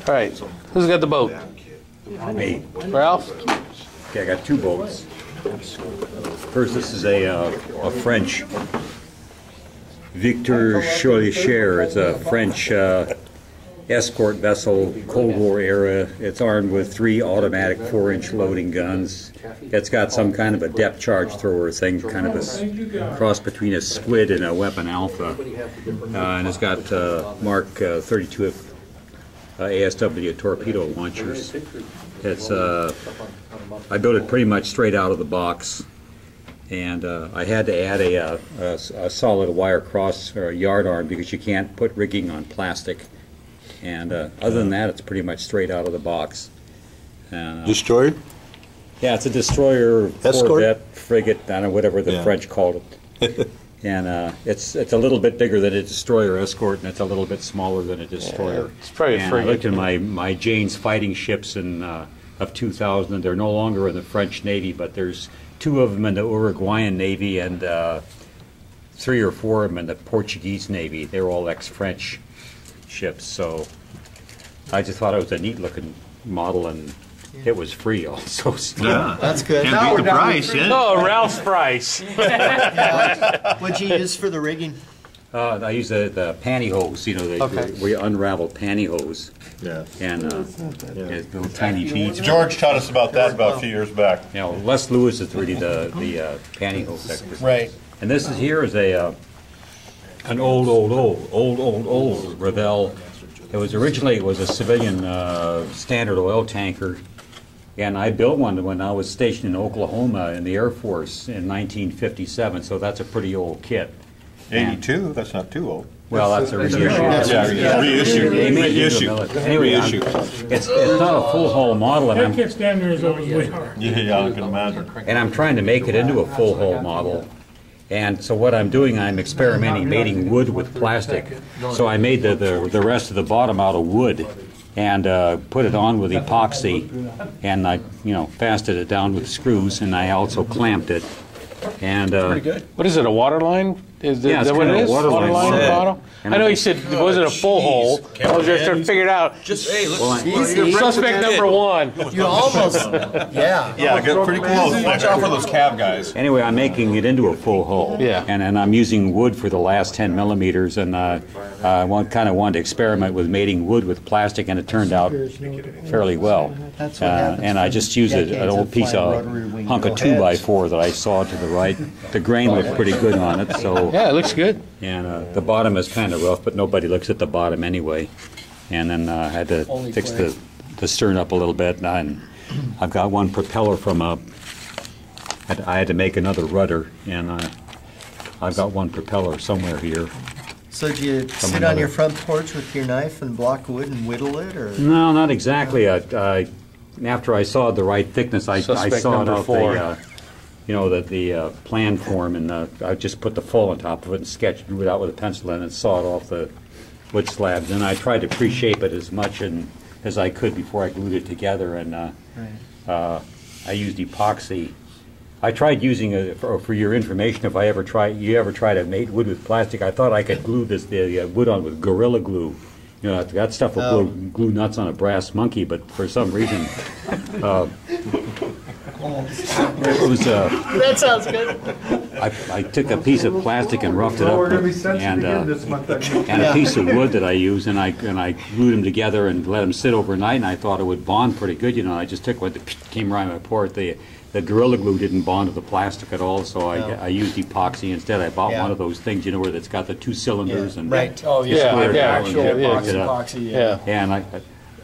All right, who's got the boat? Me. Ralph? Okay, I got two boats. First, this is a French Victor Schoeler. It's a French escort vessel, Cold War era. It's armed with 3 automatic 4-inch loading guns. It's got some kind of a depth charge thrower thing, kind of a cross between a squid and a weapon alpha. And it's got Mark 32 ASW torpedo launchers. It's I built it pretty much straight out of the box, and I had to add a solid wire cross or a yard arm because you can't put rigging on plastic. And other than that, it's pretty much straight out of the box. Destroyer? Yeah, it's a destroyer, Escort? Corvette, frigate, I don't know, whatever the French called it. And it's a little bit bigger than a destroyer escort, and it's a little bit smaller than a destroyer. Yeah, it's probably a frigate. I looked at my Jane's fighting ships of 2000, and they're no longer in the French Navy, but there's 2 of them in the Uruguayan Navy and 3 or 4 of them in the Portuguese Navy. They're all ex-French ships, so I just thought it was a neat-looking model, and it was free also. So. Yeah, that's good. Can't beat the price, yeah. Oh, Ralph's price. What'd you use for the rigging? I use the pantyhose, you know, where you unravel pantyhose. Yeah. And little tiny beads. George taught us about that about a few years back. You know, Les Lewis is really the pantyhose expert. Right. And this is here is an old Revell. It was originally a civilian Standard Oil tanker, and I built one when I was stationed in Oklahoma in the Air Force in 1957. So that's a pretty old kit. 82? That's not too old. Well, that's a reissue. Reissue. They made it into a military. Anyway, it's not a full hull model, and That can't stand there as old as we are. Yeah, I can imagine. and I'm trying to make it into a full hull model. And so what I'm doing, I'm experimenting mating wood with plastic. So I made the rest of the bottom out of wood and put it on with epoxy, and I fastened it down with screws, and I also clamped it. And What is it, a water line? Is Yeah, it's that what kind it of is? a water line in the set. bottom? I know you said it wasn't a full hole. I was just trying to figure it out. Just, hey, look. Suspect number 1. You almost, yeah. Yeah, got pretty close. Watch out for those cab guys. anyway, I'm making it into a full hull. Yeah. And I'm using wood for the last 10 millimeters, and I kind of wanted to experiment with mating wood with plastic, and it turned out fairly well. That's what happens And I just used an old piece of hunk of 2x4 that I saw to the right. The grain looked pretty good on it, so. Yeah, it looks good. And the bottom is kind of rough, but nobody looks at the bottom anyway. And then I had to fix the stern up a little bit, and I've got one propeller from I had to make another rudder, and I've got one propeller somewhere here. So do you sit on your front porch with your knife and block wood and whittle it, or? No, not exactly. After I saw the right thickness, I saw it out the plan form, and I just put the full on top of it and sketched it out with a pencil and sawed off the wood slabs. And I tried to pre-shape it as much as I could before I glued it together. And I used epoxy. I tried using it for your information. If you ever try to mate wood with plastic, I thought I could glue the wood on with Gorilla Glue. You know, that stuff will glue nuts on a brass monkey, but for some reason, it was. That sounds good. I took a piece of plastic and roughed it up, and a piece of wood that I used, and I glued them together and let them sit overnight, and I thought it would bond pretty good. You know, I just took what came around my port. The Gorilla Glue didn't bond to the plastic at all, so I used epoxy instead. I bought one of those things, you know, where it's got the 2 cylinders and right. Oh, yeah. Epoxy, yeah. And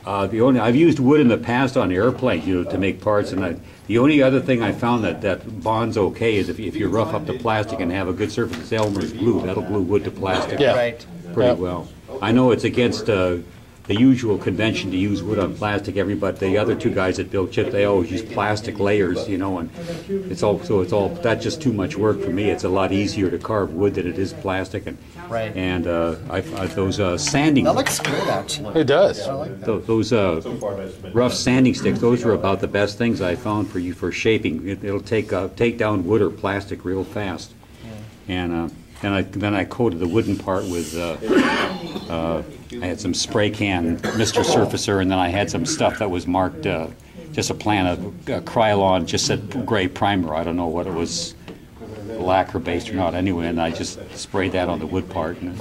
I've used wood in the past on airplanes, you know, to make parts, and the only other thing I found that bonds okay is if you rough up the plastic and have a good surface. It's Elmer's glue. That'll glue wood to plastic pretty well. I know it's against the usual convention to use wood on plastic. The other 2 guys that build chips, they always use plastic layers, you know, and it's all that's just too much work for me. It's a lot easier to carve wood than it is plastic, and those sanding. That looks good, actually. It does. Those rough sanding sticks, those are about the best things I found for shaping. It'll take down wood or plastic real fast. And then I coated the wooden part with I had some spray can Mr. Surfacer, and then I had some stuff that was marked just a plan of Krylon, just said gray primer. I don't know what it was, lacquer based or not. Anyway, and I just sprayed that on the wood part, and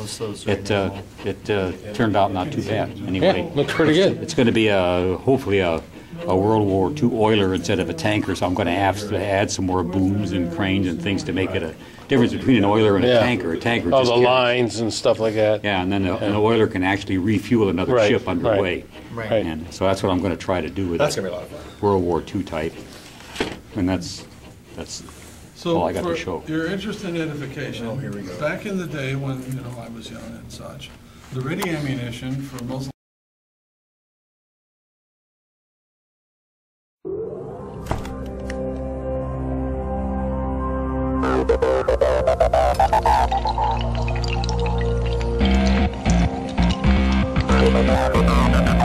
it turned out not too bad. Anyway, Yeah, looks pretty good. It's going to be hopefully a World War II oiler instead of a tanker, so I'm going to have to add some more booms and cranes and things to make it a difference between an oiler and a tanker. A tanker Oh, just the carries- lines and stuff like that. Yeah, and then an oiler can actually refuel another Right, ship underway. Right. Right. And so that's what I'm going to try to do with That's it. gonna be a lot of fun. World War II type. And that's So all I got to for show. your interest in edification, back in the day when, I was young and such, the ready ammunition for Muslim Thank you.